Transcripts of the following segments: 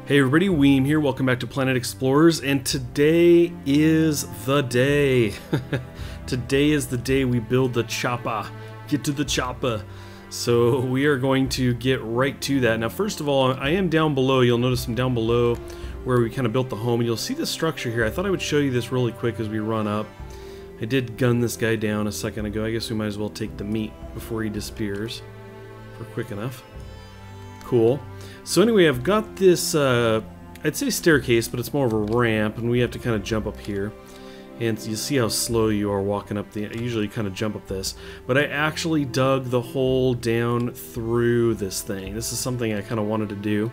Hey everybody, Weem here. Welcome back to Planet Explorers, and today is the day. Today is the day we build the chopper. Get to the chopper. So we are going to get right to that. Now first of all, I am down below. You'll notice I'm down below where we kind of built the home, and you'll see the structure here. I thought I would show you this really quick as we run up. I did gun this guy down a second ago. I guess we might as well take the meat before he disappears. If we're quick enough. Cool. So anyway, I've got this, I'd say staircase, but it's more of a ramp, and we have to kind of jump up here. And you see how slow you are walking up the, I usually kind of jump up this, but I actually dug the hole down through this thing. This is something I kind of wanted to do.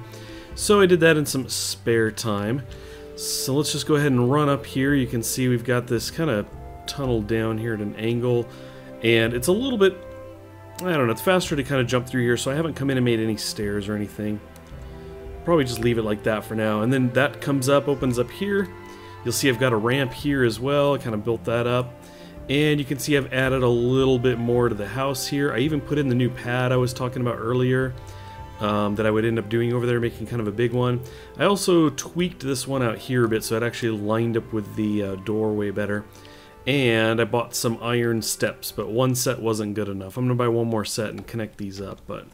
So I did that in some spare time. So let's just go ahead and run up here. You can see we've got this kind of tunnel down here at an angle, and it's a little bit, I don't know, it's faster to kind of jump through here, so I haven't come in and made any stairs or anything. Probably just leave it like that for now. And then that comes up, opens up here. You'll see I've got a ramp here as well. I kind of built that up. And you can see I've added a little bit more to the house here. I even put in the new pad I was talking about earlier that I would end up doing over there, making kind of a big one. I also tweaked this one out here a bit so it actually lined up with the doorway better. And I bought some iron steps, but one set wasn't good enough. I'm going to buy one more set and connect these up, but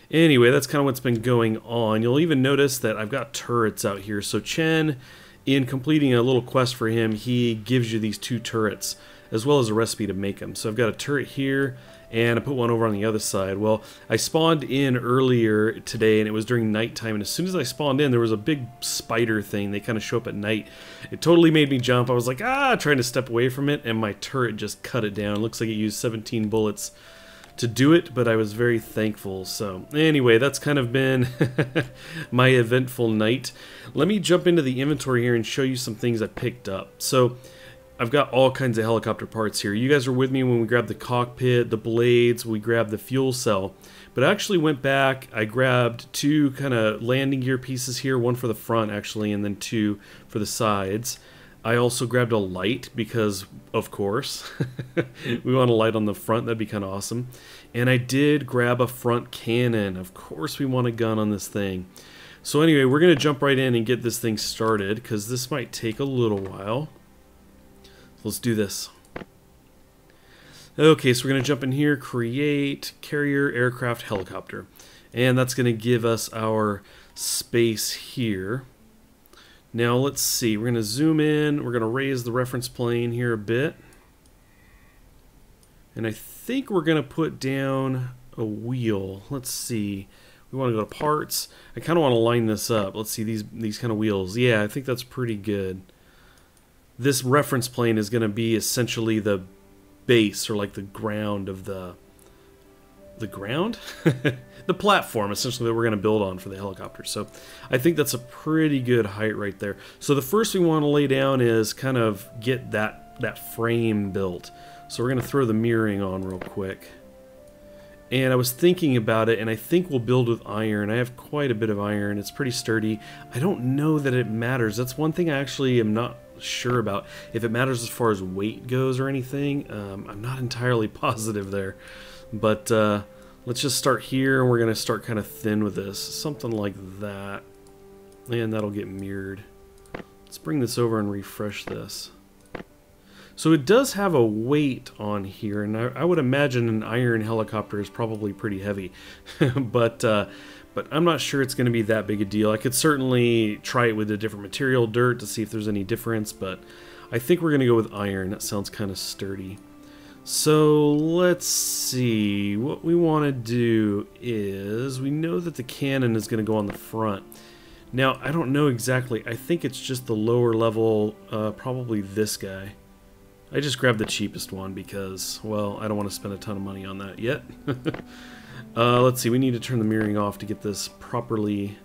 anyway, that's kind of what's been going on. You'll even notice that I've got turrets out here. So Chen, in completing a little quest for him, he gives you these 2 turrets, as well as a recipe to make them. So I've got a turret here, and I put one over on the other side. Well, I spawned in earlier today, and it was during nighttime, and as soon as I spawned in, there was a big spider thing. They kind of show up at night. It totally made me jump. I was like, trying to step away from it, and my turret just cut it down. It looks like it used 17 bullets to do it, but I was very thankful. So anyway, that's kind of been my eventful night. Let me jump into the inventory here and show you some things I picked up. So I've got all kinds of helicopter parts here. You guys were with me when we grabbed the cockpit, the blades, we grabbed the fuel cell. But I actually went back, I grabbed 2 kind of landing gear pieces here, one for the front actually, and then 2 for the sides. I also grabbed a light because, of course, we want a light on the front. That'd be kind of awesome. And I did grab a front cannon. Of course we want a gun on this thing. So anyway, we're going to jump right in and get this thing started because this might take a little while. Let's do this. Okay, so we're going to jump in here, create carrier aircraft helicopter. And that's going to give us our space here. Now let's see, we're going to zoom in, we're going to raise the reference plane here a bit. And I think we're going to put down a wheel. Let's see, we want to go to parts. I kind of want to line this up. Let's see, these kind of wheels. Yeah, I think that's pretty good. This reference plane is going to be essentially the base, or like the ground of the ground? The platform, essentially, that we're going to build on for the helicopter. So I think that's a pretty good height right there. So the first we want to lay down is kind of get that frame built. So we're going to throw the mirroring on real quick. And I was thinking about it, and I think we'll build with iron. I have quite a bit of iron. It's pretty sturdy. I don't know that it matters. That's one thing I actually am not sure about. If it matters as far as weight goes or anything, I'm not entirely positive there. But let's just start here, and we're going to start kind of thin with this. Something like that. And that'll get mirrored. Let's bring this over and refresh this. So it does have a weight on here, and I would imagine an iron helicopter is probably pretty heavy. but I'm not sure it's going to be that big a deal. I could certainly try it with a different material, dirt, to see if there's any difference, but I think we're going to go with iron. That sounds kind of sturdy. So let's see, what we want to do is, we know that the cannon is going to go on the front. Now, I don't know exactly, I think it's just the lower level, probably this guy. I just grabbed the cheapest one because, well, I don't want to spend a ton of money on that yet. Let's see, we need to turn the mirroring off to get this properly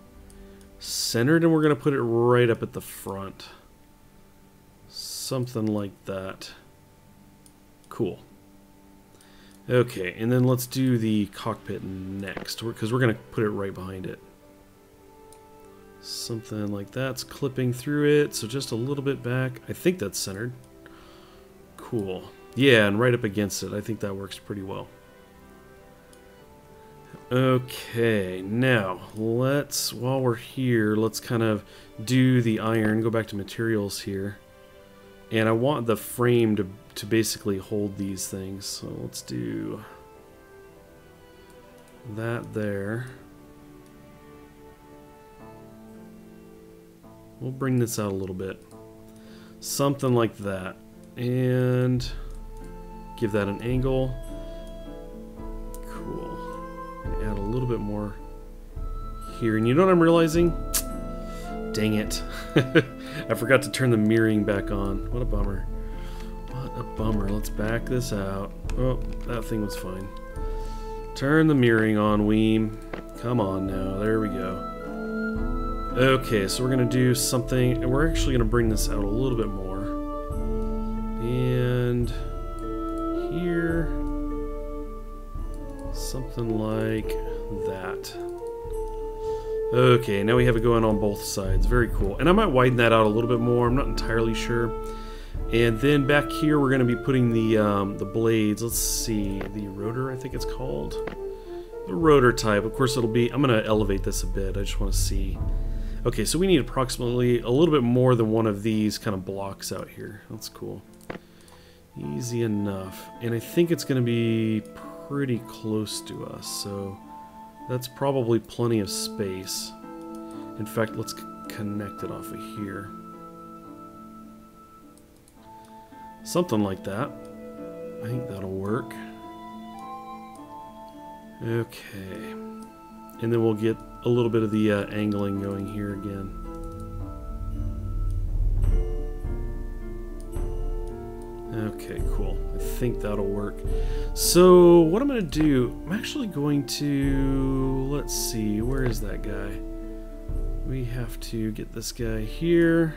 centered, and we're going to put it right up at the front. Something like that. Cool. Okay, and then let's do the cockpit next, because we're going to put it right behind it. Something like that's clipping through it, so just a little bit back. I think that's centered. Cool. Yeah, and right up against it. I think that works pretty well. Okay, now let's, while we're here, let's kind of do the iron. Go back to materials here. And I want the frame to basically hold these things. So let's do that there. We'll bring this out a little bit. Something like that. And give that an angle. Cool. Add a little bit more here. And you know what I'm realizing? Dang it. I forgot to turn the mirroring back on. What a bummer. What a bummer. Let's back this out. Oh, that thing was fine. Turn the mirroring on, Weem. Come on now. There we go. Okay, so we're going to do something, and we're actually going to bring this out a little bit more. And here, something like that. Okay, now we have it going on both sides. Very cool. And I might widen that out a little bit more. I'm not entirely sure. And then back here, we're going to be putting the blades. Let's see, the rotor, I think it's called. The rotor type. Of course, it'll be. I'm going to elevate this a bit. I just want to see. Okay, so we need approximately a little bit more than one of these kind of blocks out here. That's cool. Easy enough. And I think it's going to be pretty close to us, so that's probably plenty of space. In fact, let's connect it off of here. Something like that. I think that'll work. Okay. And then we'll get a little bit of the angling going here again. Okay, cool. I think that'll work. So what I'm going to do, I'm actually going to, let's see, where is that guy? We have to get this guy here.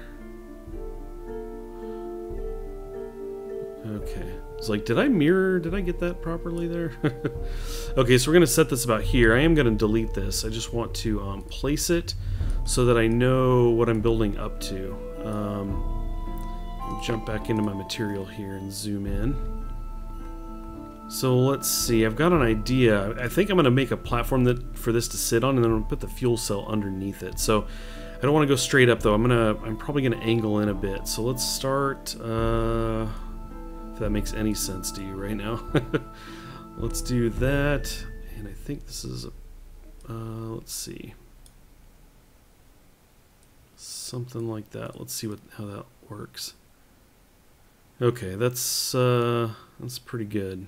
Okay. It's like, did I get that properly there? Okay, so we're going to set this about here. I am going to delete this. I just want to place it so that I know what I'm building up to. Jump back into my material here and zoom in. So let's see, I've got an idea. I think I'm going to make a platform for this to sit on, and then I'm going to put the fuel cell underneath it. So I don't want to go straight up though. I'm probably going to angle in a bit. So let's start, if that makes any sense to you right now. Let's do that, and I think this is let's see, something like that. Let's see how that works. Okay, that's pretty good.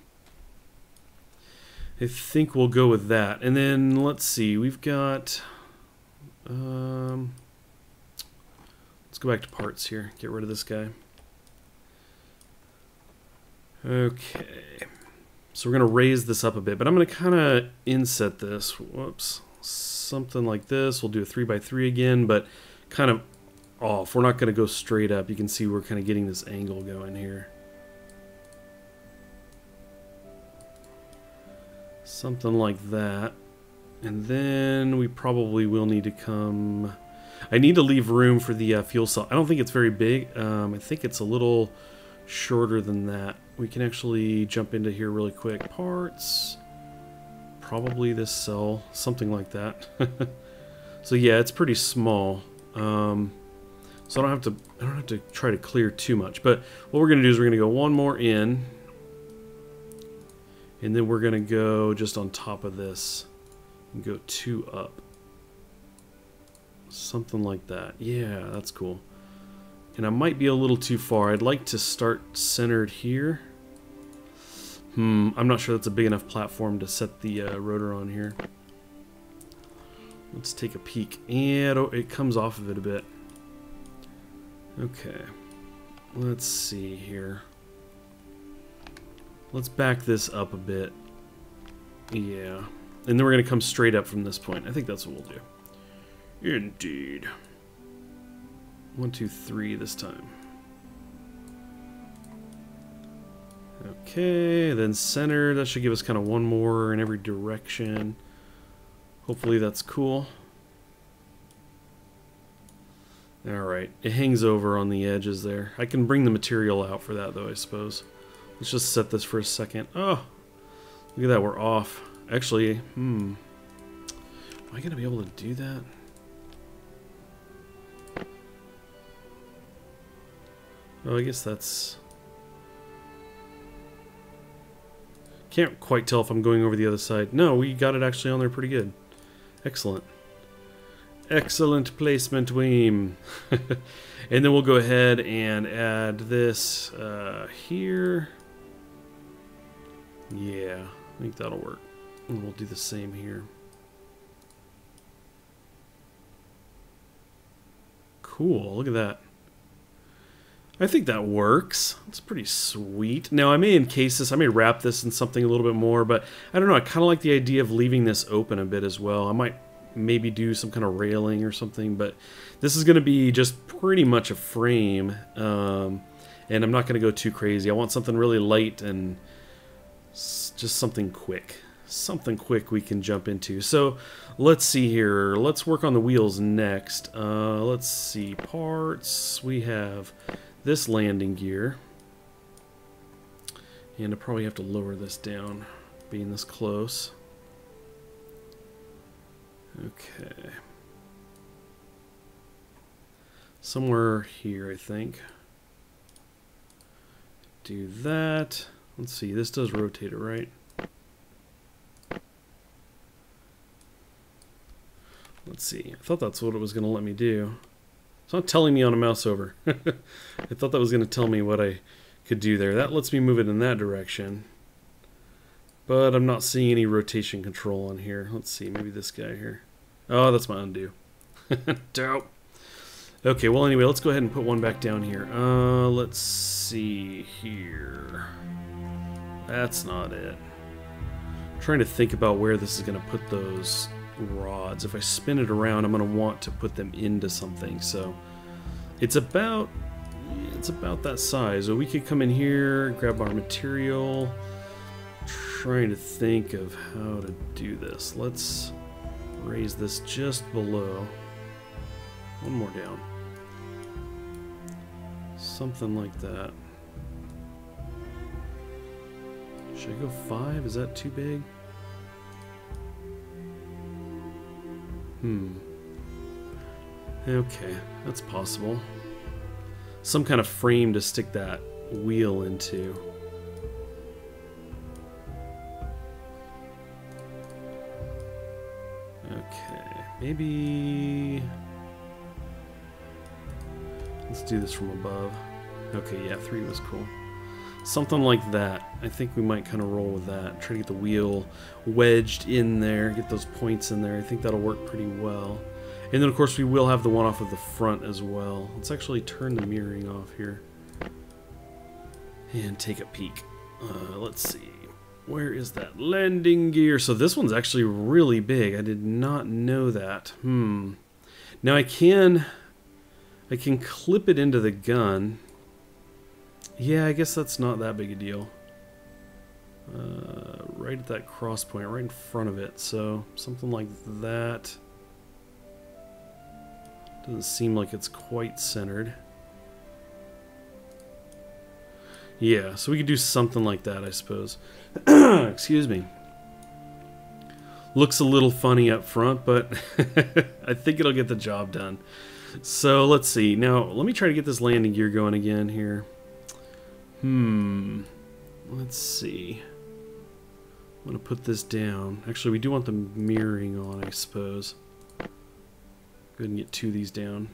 I think we'll go with that. And then let's see, we've got let's go back to parts here. Get rid of this guy. Okay. So we're going to raise this up a bit, but I'm going to kind of inset this. Whoops. Something like this. We'll do a 3x3 again, but kind of off. We're not going to go straight up. You can see we're kind of getting this angle going here. Something like that. And then we probably will need to come... I need to leave room for the fuel cell. I don't think it's very big. I think it's a little shorter than that. We can actually jump into here really quick. Parts. Probably this cell. Something like that. So yeah, it's pretty small. So I don't have to try to clear too much. But what we're going to do is we're going to go one more in. And then we're going to go just on top of this. And go 2 up. Something like that. Yeah, that's cool. And I might be a little too far. I'd like to start centered here. I'm not sure that's a big enough platform to set the rotor on here. Let's take a peek. And it comes off of it a bit. Okay. Let's see here. Let's back this up a bit. Yeah. And then we're going to come straight up from this point. I think that's what we'll do. Indeed. 1, 2, 3 this time. Okay, then center. That should give us kind of one more in every direction. Hopefully that's cool. Alright, it hangs over on the edges there. I can bring the material out for that though, I suppose. Let's just set this for a second. Oh, look at that, we're off. Actually, I going to be able to do that? Oh, I guess that's... Can't quite tell if I'm going over the other side. No, we got it actually on there pretty good. Excellent. Excellent placement, Weem. And then we'll go ahead and add this here. Yeah, I think that'll work. And we'll do the same here. Cool, look at that. I think that works. It's pretty sweet. Now, I may encase this, I may wrap this in something a little bit more, but I don't know, I kind of like the idea of leaving this open a bit as well. I might maybe do some kind of railing or something, but this is going to be just pretty much a frame, and I'm not going to go too crazy. I want something really light and just something quick. Something quick we can jump into. So let's see here. Let's work on the wheels next. Let's see. Parts. We have this landing gear. And I probably have to lower this down, being this close. Okay. Somewhere here, I think. Do that. Let's see. This does rotate it, right? Let's see. I thought that's what it was going to let me do. It's not telling me on a mouse over. I thought that was going to tell me what I could do there. That lets me move it in that direction. But I'm not seeing any rotation control on here. Let's see. Maybe this guy here. Oh, that's my undo. Dope. Okay, well, anyway, let's go ahead and put one back down here. Let's see here. That's not it. I'm trying to think about where this is going to put those rods. If I spin it around, I'm going to want to put them into something. So it's about that size. So we could come in here, grab our material. Trying to think of how to do this. Let's raise this just below. One more down. Something like that. Should I go 5? Is that too big? Okay, that's possible. Some kind of frame to stick that wheel into. Okay, maybe... Let's do this from above. Okay, yeah, 3 was cool. Something like that. I think we might kind of roll with that. Try to get the wheel wedged in there, get those points in there. I think that'll work pretty well. And then, of course, we will have the one off of the front as well. Let's actually turn the mirroring off here and take a peek. Let's see. Where is that landing gear? So this one's actually really big. I did not know that. Now I can clip it into the gun. Yeah, I guess that's not that big a deal. Right at that cross point, right in front of it. So something like that. Doesn't seem like it's quite centered. Yeah, so we could do something like that, I suppose. Excuse me. Looks a little funny up front, but I think it'll get the job done. So let's see. Now, let me try to get this landing gear going again here. Let's see. I'm going to put this down. Actually, we do want the mirroring on, I suppose. Go ahead and get 2 of these down.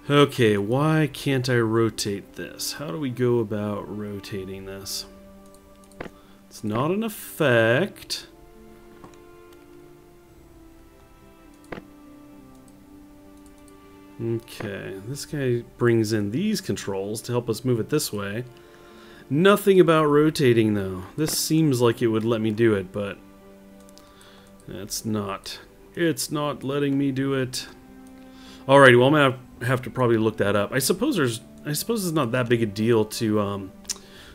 Okay, why can't I rotate this? How do we go about rotating this? It's not an effect. Okay, this guy brings in these controls to help us move it this way. Nothing about rotating though. This seems like it would let me do it, but it's not. It's not letting me do it. Alrighty, well I'm gonna have to probably look that up. I suppose it's not that big a deal to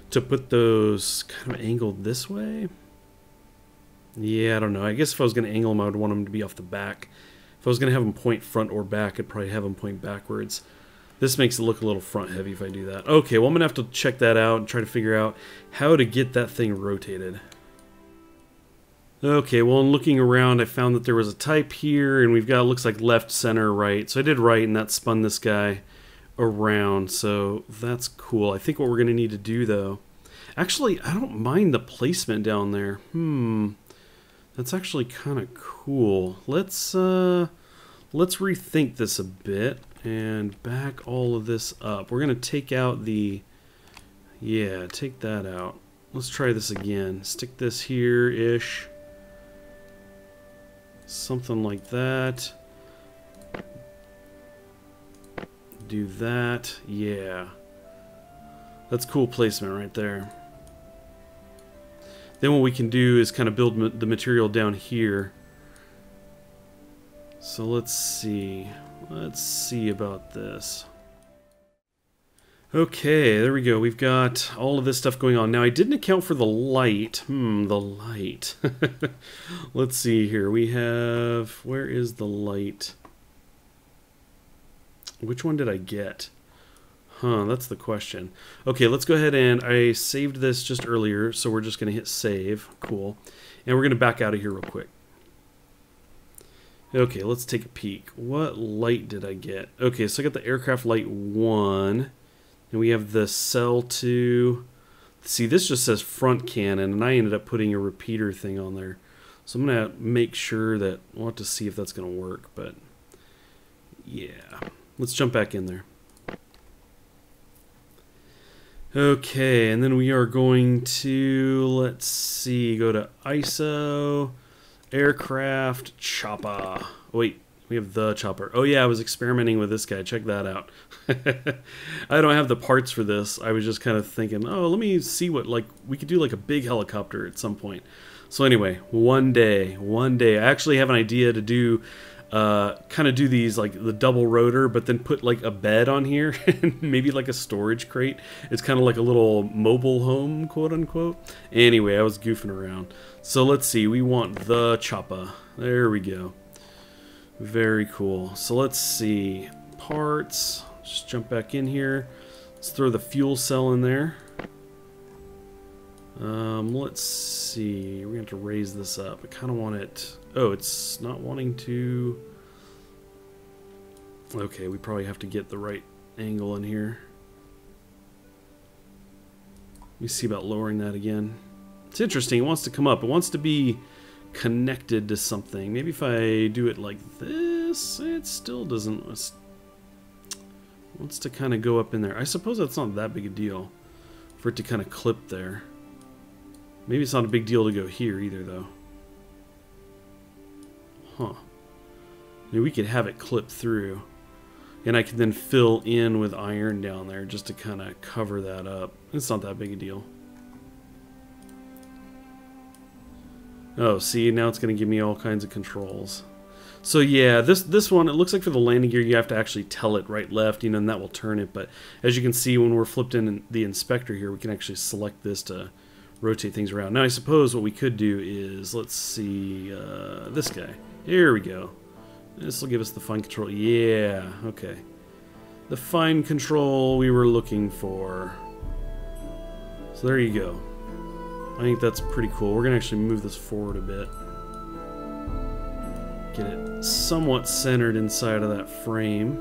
put those kind of angled this way. Yeah, I don't know. I guess if I was gonna angle them, I would want them to be off the back. If I was going to have them point front or back, I'd probably have them point backwards. This makes it look a little front heavy if I do that. Okay, well I'm going to have to check that out and try to figure out how to get that thing rotated. Okay, well, in looking around, I found that there was a type here, and we've got, looks like left, center, right. So I did right, and that spun this guy around, so that's cool. I think what we're going to need to do, though... Actually, I don't mind the placement down there. That's actually kind of cool. Let's rethink this a bit and back all of this up. We're going to take out the... Yeah, take that out. Let's try this again. Stick this here-ish. Something like that. Do that. Yeah. That's cool placement right there. Then what we can do is kind of build the material down here. So let's see. Let's see about this. Okay, there we go. We've got all of this stuff going on. Now, I didn't account for the light. The light. Let's see here. We have... Where is the light? Which one did I get? That's the question. Okay, let's go ahead and... I saved this just earlier, so we're just going to hit save. Cool. And we're going to back out of here real quick. Okay, let's take a peek. What light did I get? Okay, so I got the aircraft light 1... And we have the cell 2. See, this just says front cannon, and I ended up putting a repeater thing on there. So I'm going to make sure that... We'll have to see if that's going to work, but... Yeah. Let's jump back in there. Okay, and then we are going to... Let's see, go to ISO, aircraft, chopper. Wait. We have the chopper. Oh yeah, I was experimenting with this guy. Check that out. I don't have the parts for this. I was just kind of thinking, oh, let me see what, like, we could do like a big helicopter at some point. So anyway, one day, I actually have an idea to do, kind of do these, like, the double rotor, but then put, like, a bed on here, and maybe, like, a storage crate. It's kind of like a little mobile home, quote-unquote. Anyway, I was goofing around. So let's see. We want the chopper. There we go. Very cool. So let's see. Parts. Just jump back in here. Let's throw the fuel cell in there. Let's see. We're going to have to raise this up. I kind of want it... Oh, it's not wanting to... Okay, we probably have to get the right angle in here. Let me see about lowering that again. It's interesting. It wants to come up. It wants to be... connected to something. Maybe if I do it like this, it still doesn't... wants to kind of go up in there. I suppose that's not that big a deal for it to kind of clip there. Maybe it's not a big deal to go here either, though. Huh. Maybe we could have it clip through, and I can then fill in with iron down there just to kind of cover that up. It's not that big a deal. Oh, see, now it's going to give me all kinds of controls. So yeah, this one, it looks like for the landing gear, you have to actually tell it right, left, you know, and that will turn it. But as you can see, when we're flipped in the inspector here, we can actually select this to rotate things around. Now, I suppose what we could do is, let's see, this guy. Here we go. This will give us the fine control. Yeah, okay. The fine control we were looking for. So there you go. I think that's pretty cool. We're going to actually move this forward a bit. Get it somewhat centered inside of that frame.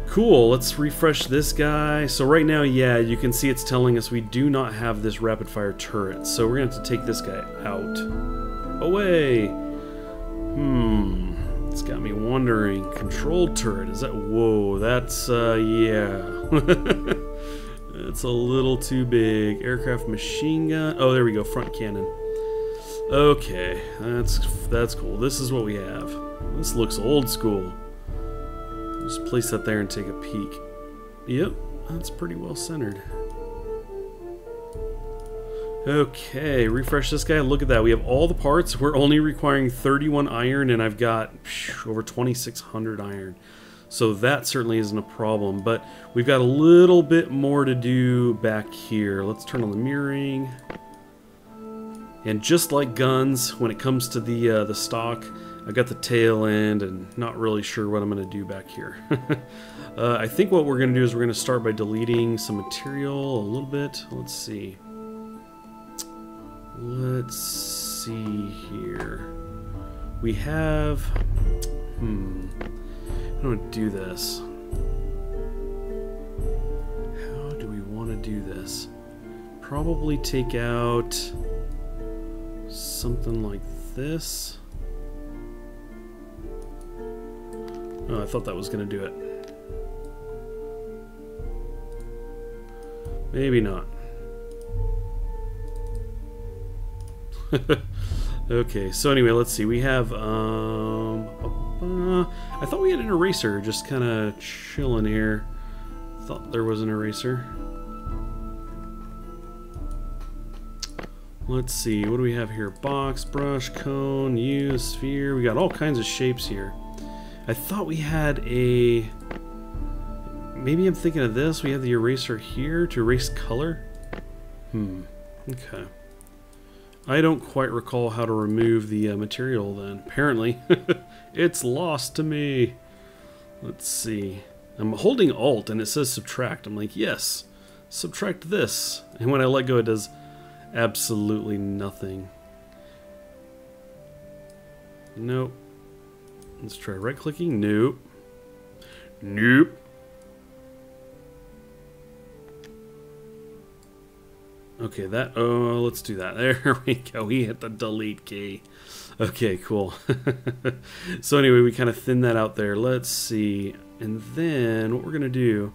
Cool, let's refresh this guy. So right now, yeah, you can see it's telling us we do not have this rapid fire turret. So we're going to have to take this guy out. Away! It's got me wondering. Control turret, is that... Whoa, that's, yeah. It's a little too big. Aircraft machine gun. Oh, there we go. Front cannon. Okay, that's cool. This is what we have. This looks old school. Just place that there and take a peek. Yep, that's pretty well centered. Okay, refresh this guy. Look at that. We have all the parts. We're only requiring 31 iron, and I've got over 2,600 iron. So that certainly isn't a problem, but we've got a little bit more to do back here. Let's turn on the mirroring. And just like guns, when it comes to the stock, I got the tail end and not really sure what I'm going to do back here. I think what we're going to do is we're going to start by deleting some material a little bit. Let's see. Let's see here. We have... I don't do this. How do we want to do this? Probably take out something like this. Oh, I thought that was going to do it. Maybe not. Okay, so anyway, let's see. We have, I thought we had an eraser just kind of chilling here. Thought there was an eraser. Let's see, what do we have here? Box, brush, cone, U, sphere. We got all kinds of shapes here. I thought we had a... Maybe I'm thinking of this. We have the eraser here to erase color. Okay. I don't quite recall how to remove the material then. Apparently, it's lost to me. Let's see. I'm holding Alt and it says subtract. I'm like, yes, subtract this. And when I let go, it does absolutely nothing. Nope. Let's try right-clicking. Nope. Nope. Okay, that... Oh, let's do that. There we go. We hit the delete key. Okay, cool. So anyway, we kind of thin that out there. Let's see. And then what we're going to do...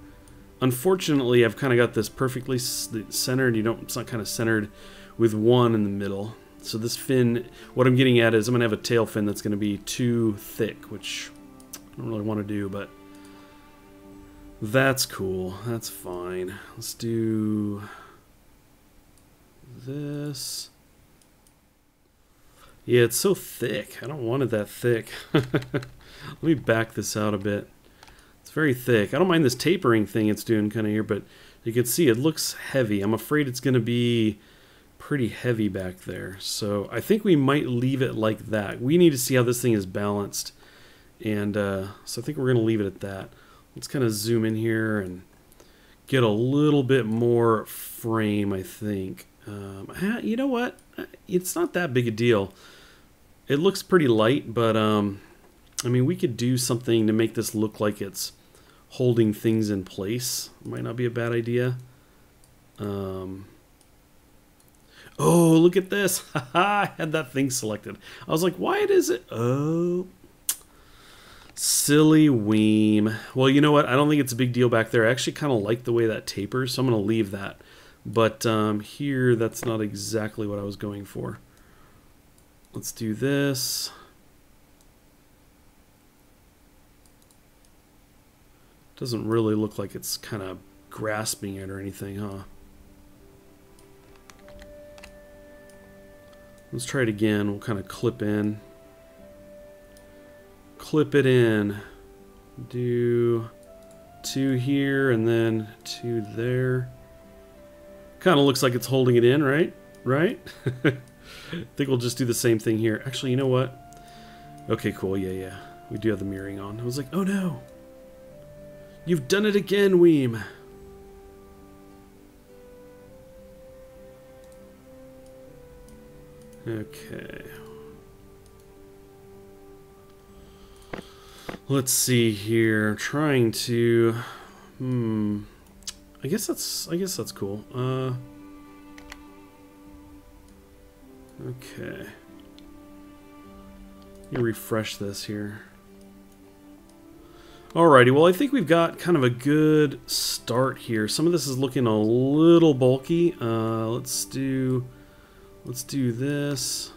Unfortunately, I've kind of got this perfectly centered. It's not kind of centered with one in the middle. So this fin, what I'm getting at is I'm going to have a tail fin that's going to be too thick, which I don't really want to do, but that's cool. That's fine. Let's do this. Yeah, it's so thick. I don't want it that thick. Let me back this out a bit. It's very thick. I don't mind this tapering thing it's doing kind of here, but you can see it looks heavy. I'm afraid it's going to be pretty heavy back there. So I think we might leave it like that. We need to see how this thing is balanced. And so I think we're going to leave it at that. Let's kind of zoom in here and get a little bit more frame, I think. You know what? It's not that big a deal. It looks pretty light, but I mean, we could do something to make this look like it's holding things in place. Might not be a bad idea. Oh, look at this. I had that thing selected. I was like, why is it? Oh, silly Weem. Well, you know what? I don't think it's a big deal back there. I actually kind of like the way that tapers, so I'm going to leave that. But here, that's not exactly what I was going for. Let's do this. Doesn't really look like it's kind of grasping it or anything, huh? Let's try it again. We'll kind of clip in. Clip it in. Do 2 here and then 2 there. Kind of looks like it's holding it in, right? Right? I think we'll just do the same thing here. Actually, you know what? Okay, cool. Yeah. We do have the mirroring on. I was like, oh no. You've done it again, Weem. Okay. Let's see here. I'm trying to... I guess that's cool. Okay. Let me refresh this here. Alrighty, well I think we've got kind of a good start here. Some of this is looking a little bulky. Let's do this.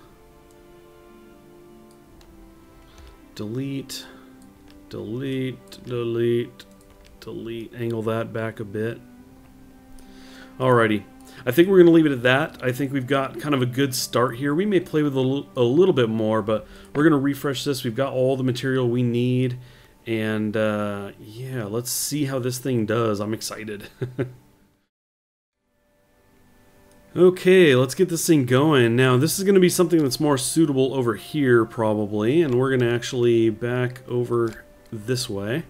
Delete, delete, delete, delete. Angle that back a bit. Alrighty. I think we're going to leave it at that. I think we've got kind of a good start here. We may play with a little bit more, but we're going to refresh this. We've got all the material we need. And yeah, let's see how this thing does. I'm excited. Okay, let's get this thing going. Now, this is going to be something that's more suitable over here, probably. And we're going to actually back over this way.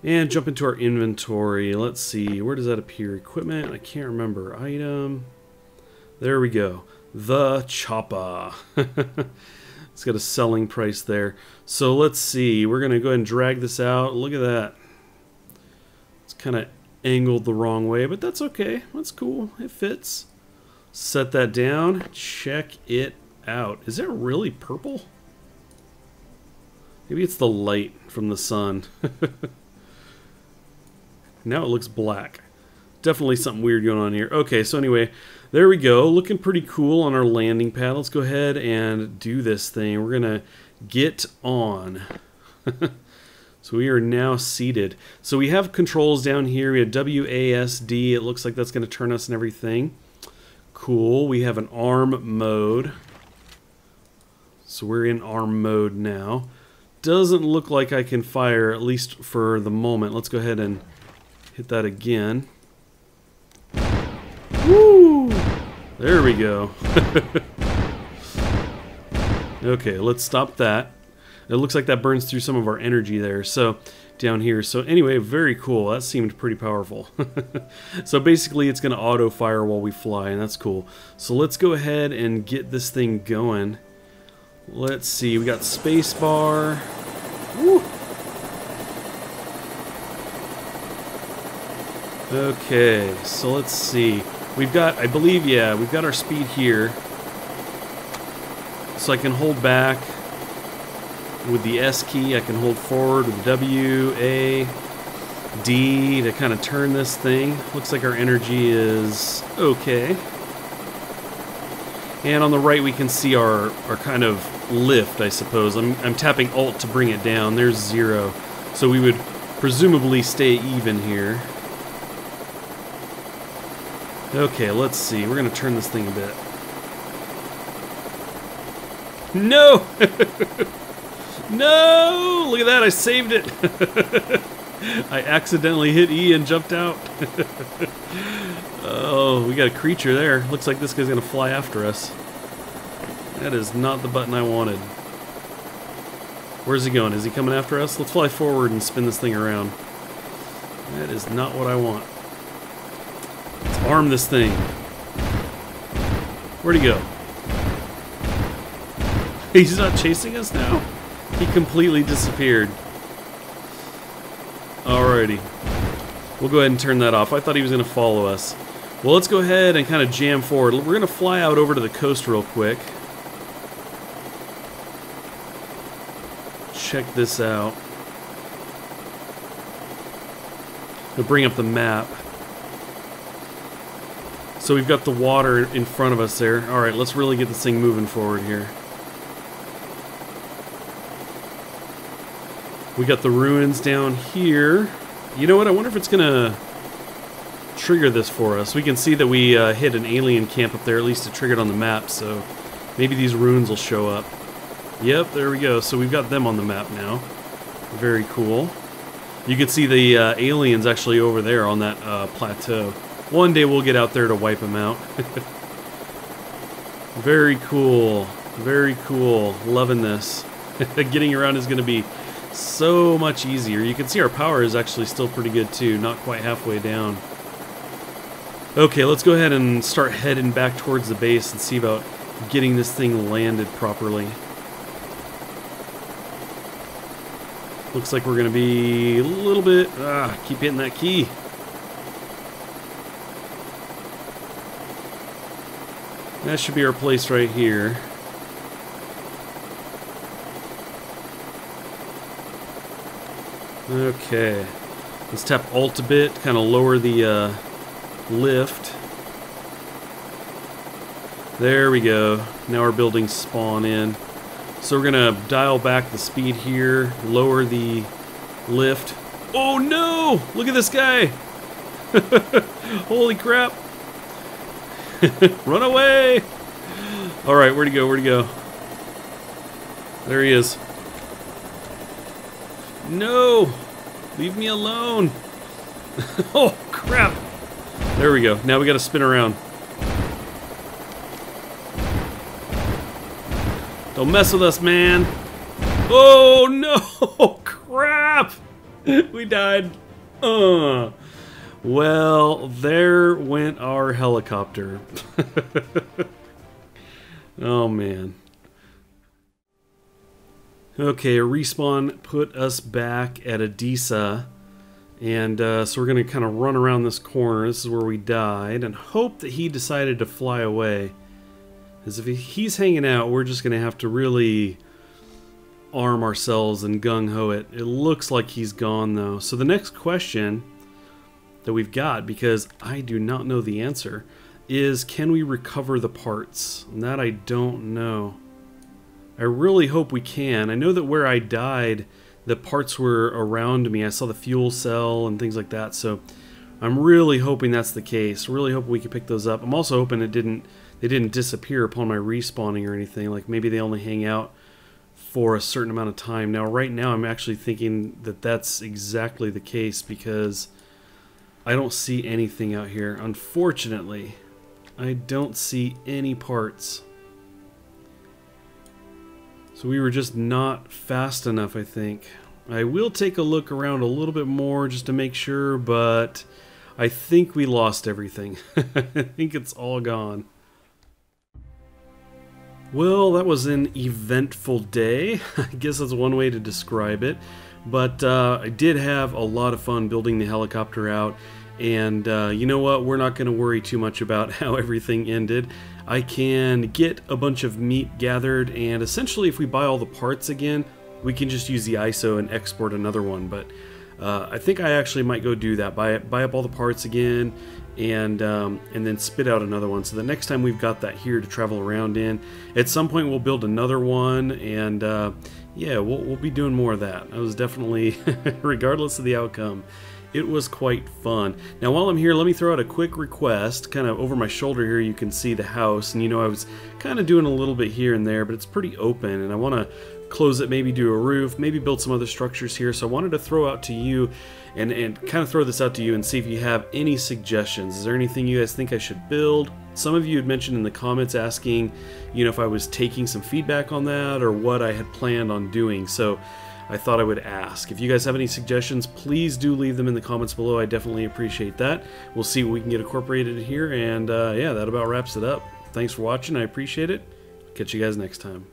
And jump into our inventory. Let's see, where does that appear? Equipment, I can't remember. Item. There we go. The chopper. It's got a selling price there. So let's see. We're going to go ahead and drag this out. Look at that. It's kind of angled the wrong way, but that's okay. That's cool. It fits. Set that down. Check it out. Is it really purple? Maybe it's the light from the sun. Now it looks black. Definitely something weird going on here. Okay, so anyway, there we go. Looking pretty cool on our landing pad. Let's go ahead and do this thing. We're going to get on. So we are now seated. So we have controls down here. We have WASD. It looks like that's going to turn us and everything. Cool. We have an arm mode. So we're in arm mode now. Doesn't look like I can fire, at least for the moment. Let's go ahead and hit that again. Woo! There we go. Okay, let's stop that. It looks like that burns through some of our energy there. So down here. So anyway, very cool. That seemed pretty powerful. So basically it's going to auto fire while we fly, and that's cool. So let's go ahead and get this thing going. Let's see. We got space bar. Woo! Okay, so let's see. We've got, I believe, yeah, we've got our speed here. So I can hold back with the S key. I can hold forward with W, A, D to kind of turn this thing. Looks like our energy is okay. And on the right we can see our kind of lift, I suppose. I'm tapping Alt to bring it down. There's 0. So we would presumably stay even here. Okay, let's see. We're going to turn this thing a bit. No! No! Look at that, I saved it! I accidentally hit E and jumped out. Oh, we got a creature there. Looks like this guy's going to fly after us. That is not the button I wanted. Where's he going? Is he coming after us? Let's fly forward and spin this thing around. That is not what I want. Let's arm this thing. Where'd he go? He's not chasing us now? He completely disappeared. Alrighty. We'll go ahead and turn that off. I thought he was going to follow us. Well, let's go ahead and kind of jam forward. We're going to fly out over to the coast real quick. Check this out. We'll bring up the map. So we've got the water in front of us there. Alright, let's really get this thing moving forward here. We got the ruins down here. You know what? I wonder if it's going to trigger this for us. We can see that we hit an alien camp up there. At least it triggered on the map, so maybe these ruins will show up. Yep, there we go. So we've got them on the map now. Very cool. You can see the aliens actually over there on that plateau. One day we'll get out there to wipe them out. Very cool. Very cool. Loving this. Getting around is going to be so much easier. You can see our power is actually still pretty good too, not quite halfway down. Okay, let's go ahead and start heading back towards the base and see about getting this thing landed properly. Looks like we're going to be a little bit... keep hitting that key. That should be our place right here. Okay, let's tap Alt a bit, kind of lower the lift. There we go. Now our buildings spawn in. So we're gonna dial back the speed here, lower the lift. Oh no! Look at this guy! Holy crap! Run away! Alright, where'd he go? Where'd he go? There he is. No! Leave me alone! Oh, crap! There we go. Now we gotta spin around. Don't mess with us, man! Oh, no! Crap! We died. Well, there went our helicopter. Oh, man. Okay, a respawn put us back at Adisa. And so we're going to kind of run around this corner. This is where we died. And hope that he decided to fly away. Because if he's hanging out, we're just going to have to really arm ourselves and gung-ho it. It looks like he's gone, though. So the next question that we've got, because I do not know the answer, is can we recover the parts? And that I don't know. I really hope we can. I know that where I died, the parts were around me. I saw the fuel cell and things like that, so I'm really hoping that's the case. Really hoping we can pick those up. I'm also hoping they didn't disappear upon my respawning or anything. Like maybe they only hang out for a certain amount of time. Now, right now, I'm actually thinking that that's exactly the case because I don't see anything out here. Unfortunately, I don't see any parts. So we were just not fast enough, I think. I will take a look around a little bit more just to make sure, but I think we lost everything. I think it's all gone. Well, that was an eventful day. I guess that's one way to describe it. But I did have a lot of fun building the helicopter out. And you know what? We're not going to worry too much about how everything ended. I can get a bunch of meat gathered, and essentially if we buy all the parts again, we can just use the ISO and export another one. But I think I actually might go do that. Buy up all the parts again, and then spit out another one. So the next time we've got that here to travel around in, at some point we'll build another one, and yeah, we'll be doing more of that. I was definitely, regardless of the outcome, it was quite fun. Now while I'm here, let me throw out a quick request. Kind of over my shoulder here you can see the house, and you know I was kind of doing a little bit here and there, but it's pretty open, and I want to close it, maybe do a roof, maybe build some other structures here. So I wanted to throw out to you and kind of throw this out to you and see if you have any suggestions. Is there anything you guys think I should build? Some of you had mentioned in the comments asking, you know, if I was taking some feedback on that or what I had planned on doing. So I thought I would ask. If you guys have any suggestions, please do leave them in the comments below. I definitely appreciate that. We'll see what we can get incorporated here, and yeah, that about wraps it up. Thanks for watching. I appreciate it. Catch you guys next time.